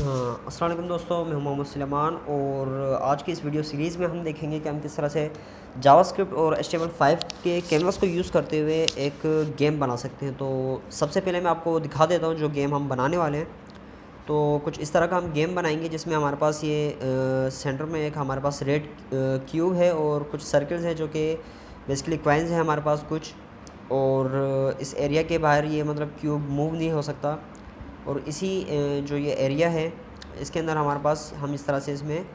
अस्सलाम वालेकुम दोस्तों, मैं हूं मोहम्मद सुलेमान और आज की इस वीडियो सीरीज़ में हम देखेंगे कि हम किस तरह से जावास्क्रिप्ट और HTML5 के कैनवास को यूज़ करते हुए एक गेम बना सकते हैं। तो सबसे पहले मैं आपको दिखा देता हूं जो गेम हम बनाने वाले हैं। तो कुछ इस तरह का हम गेम बनाएंगे जिसमें हमारे पास ये सेंटर में एक हमारे पास रेड क्यूब है और कुछ सर्कल्स हैं जो कि बेसिकली क्वाइंस हैं हमारे पास कुछ। और इस एरिया के बाहर ये मतलब क्यूब मूव नहीं हो सकता। और इसी जो ये एरिया है इसके अंदर हमारे पास हम इस तरह से इसमें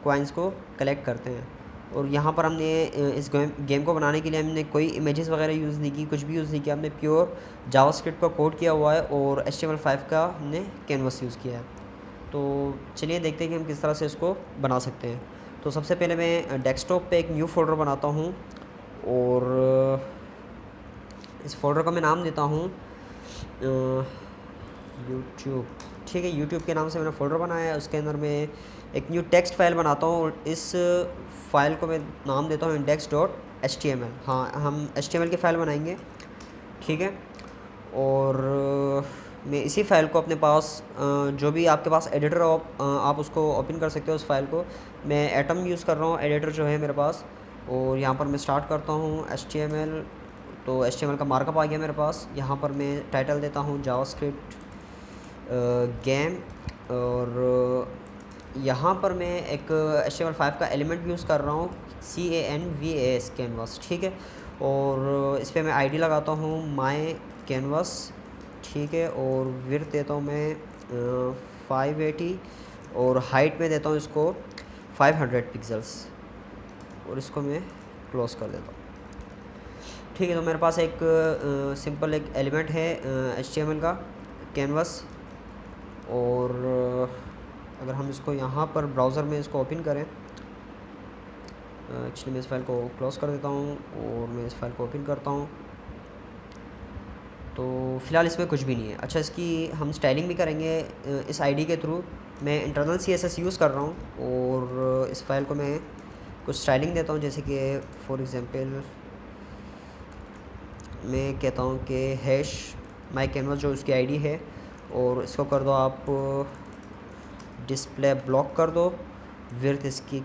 कॉइन्स को कलेक्ट करते हैं। और यहाँ पर हमने इस गेम को बनाने के लिए हमने कोई इमेजेस वगैरह यूज़ नहीं की, कुछ भी यूज़ नहीं किया। हमने प्योर जावास्क्रिप्ट का कोड किया हुआ है और HTML5 का हमने कैनवस यूज़ किया है। तो चलिए देखते हैं कि हम किस तरह से इसको बना सकते हैं। तो सबसे पहले मैं डेस्कटॉप पे एक न्यू फोल्डर बनाता हूँ और इस फोल्डर का मैं नाम देता हूँ यूट्यूब। ठीक है, यूट्यूब के नाम से मैंने फ़ोल्डर बनाया है। उसके अंदर मैं एक न्यू टेक्स्ट फाइल बनाता हूँ और इस फाइल को मैं नाम देता हूँ index.html। हाँ, हम HTML की फ़ाइल बनाएंगे। ठीक है, और मैं इसी फ़ाइल को अपने पास जो भी आपके पास एडिटर हो आप उसको ओपन कर सकते हो उस फाइल को। मैं एटम यूज़ कर रहा हूँ एडिटर जो है मेरे पास। और यहाँ पर मैं स्टार्ट करता हूँ HTML। तो HTML का मार्कअप आ गया मेरे पास। यहाँ पर मैं टाइटल देता हूँ जावास्क्रिप्ट गेम। और यहाँ पर मैं एक HTML5 का एलिमेंट यूज़ कर रहा हूँ CANVAS कैनवास। ठीक है, और इस पर मैं आईडी लगाता हूँ माई कैनवास। ठीक है, और विड्थ देता हूँ मैं 580 और हाइट में देता हूँ इसको 500 पिक्सल्स और इसको मैं क्लोज़ कर देता हूँ। ठीक है, तो मेरे पास एक सिंपल एक एलिमेंट है HTML का कैनवास। और अगर हम इसको यहाँ पर ब्राउज़र में इसको ओपन करें, एक्चुअली मैं इस फाइल को क्लोज़ कर देता हूँ और मैं इस फाइल को ओपन करता हूँ। तो फ़िलहाल इसमें कुछ भी नहीं है। अच्छा, इसकी हम स्टाइलिंग भी करेंगे इस आईडी के थ्रू। मैं इंटरनल CSS यूज़ कर रहा हूँ और इस फाइल को मैं कुछ स्टाइलिंग देता हूँ, जैसे कि फॉर एग्ज़ाम्पल मैं कहता हूँ कि हैश माई कैनवास जो उसकी आईडी है, और इसको कर दो आप डिस्प्ले ब्लॉक कर दो। विड्थ इसकी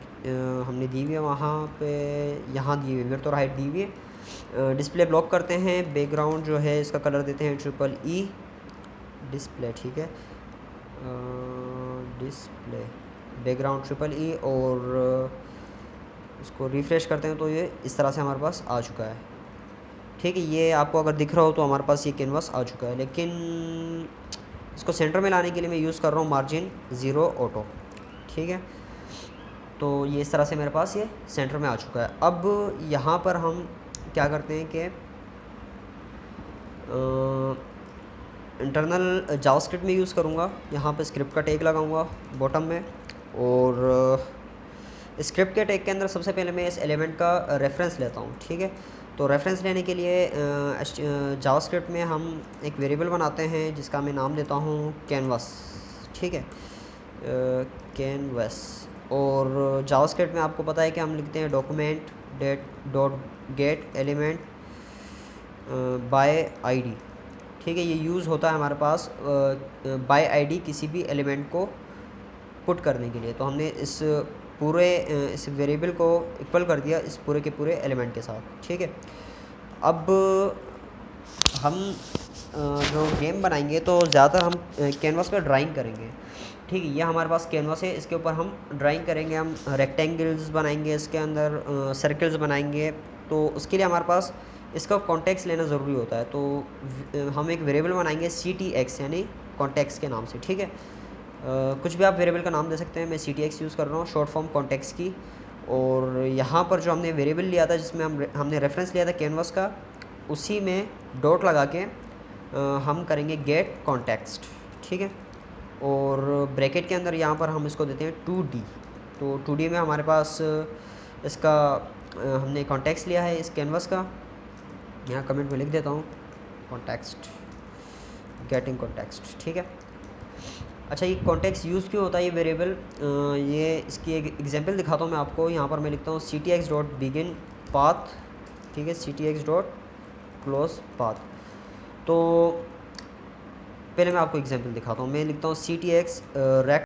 हमने दी हुई है वहाँ पे, यहाँ दी हुई है विड्थ और हाइट दी हुई है। डिस्प्ले ब्लॉक करते हैं। बैकग्राउंड जो है इसका कलर देते हैं EEE डिस्प्ले। ठीक है, डिस्प्ले बैकग्राउंड EEE और इसको रिफ़्रेश करते हैं तो ये इस तरह से हमारे पास आ चुका है। ठीक है, ये आपको अगर दिख रहा हो तो हमारे पास ये कैनवास आ चुका है। लेकिन इसको सेंटर में लाने के लिए मैं यूज़ कर रहा हूँ मार्जिन 0 ऑटो। ठीक है, तो ये इस तरह से मेरे पास ये सेंटर में आ चुका है। अब यहाँ पर हम क्या करते हैं कि इंटरनल जावास्क्रिप्ट में यूज़ करूँगा। यहाँ पे स्क्रिप्ट का टैग लगाऊँगा बॉटम में। और स्क्रिप्ट के टैग के अंदर सबसे पहले मैं इस एलिमेंट का रेफरेंस लेता हूँ। ठीक है, तो रेफरेंस लेने के लिए जावास्क्रिप्ट में हम एक वेरिएबल बनाते हैं जिसका मैं नाम देता हूँ कैनवास। ठीक है, कैनवास। और जावास्क्रिप्ट में आपको पता है कि हम लिखते हैं document dot gate element by ID. ठीक है, ये यूज़ होता है हमारे पास बाय आईडी किसी भी एलिमेंट को पुट करने के लिए। तो हमने इस पूरे इस वेरिएबल को इक्वल कर दिया इस पूरे के पूरे एलिमेंट के साथ। ठीक है, अब हम जो गेम बनाएंगे तो ज़्यादातर हम कैनवास पर ड्राइंग करेंगे। ठीक है, ये हमारे पास कैनवास है, इसके ऊपर हम ड्राइंग करेंगे। हम रेक्टेंगल्स बनाएंगे, इसके अंदर सर्कल्स बनाएंगे। तो उसके लिए हमारे पास इसका कॉन्टेक्स्ट लेना ज़रूरी होता है। तो हम एक वेरिएबल बनाएंगे CTX यानी कॉन्टेक्स्ट के नाम से। ठीक है, कुछ भी आप वेरिएबल का नाम दे सकते हैं। मैं CTX यूज़ कर रहा हूँ, शॉर्ट फॉर्म कॉन्टेक्स्ट की। और यहाँ पर जो हमने वेरिएबल लिया था जिसमें हमने रेफरेंस लिया था कैनवास का, उसी में डॉट लगा के हम करेंगे गेट कॉन्टेक्स्ट। ठीक है, और ब्रैकेट के अंदर यहाँ पर हम इसको देते हैं 2D। तो 2D में हमारे पास इसका हमने कॉन्टेक्स्ट लिया है इस कैनवास का। यहाँ कमेंट में लिख देता हूँ कॉन्टेक्स्ट, गेटिंग कॉन्टेक्स्ट। ठीक है, अच्छा, ये कॉन्टेक्स्ट यूज़ क्यों होता है ये वेरिएबल, ये इसकी एक एग्जांपल दिखाता हूँ मैं आपको। यहाँ पर मैं लिखता हूँ CTX डॉट बिगिन पाथ। ठीक है, CTX डॉट क्लोज पाथ। तो पहले मैं आपको एग्जांपल दिखाता हूँ। मैं लिखता हूँ CTX रेक्ट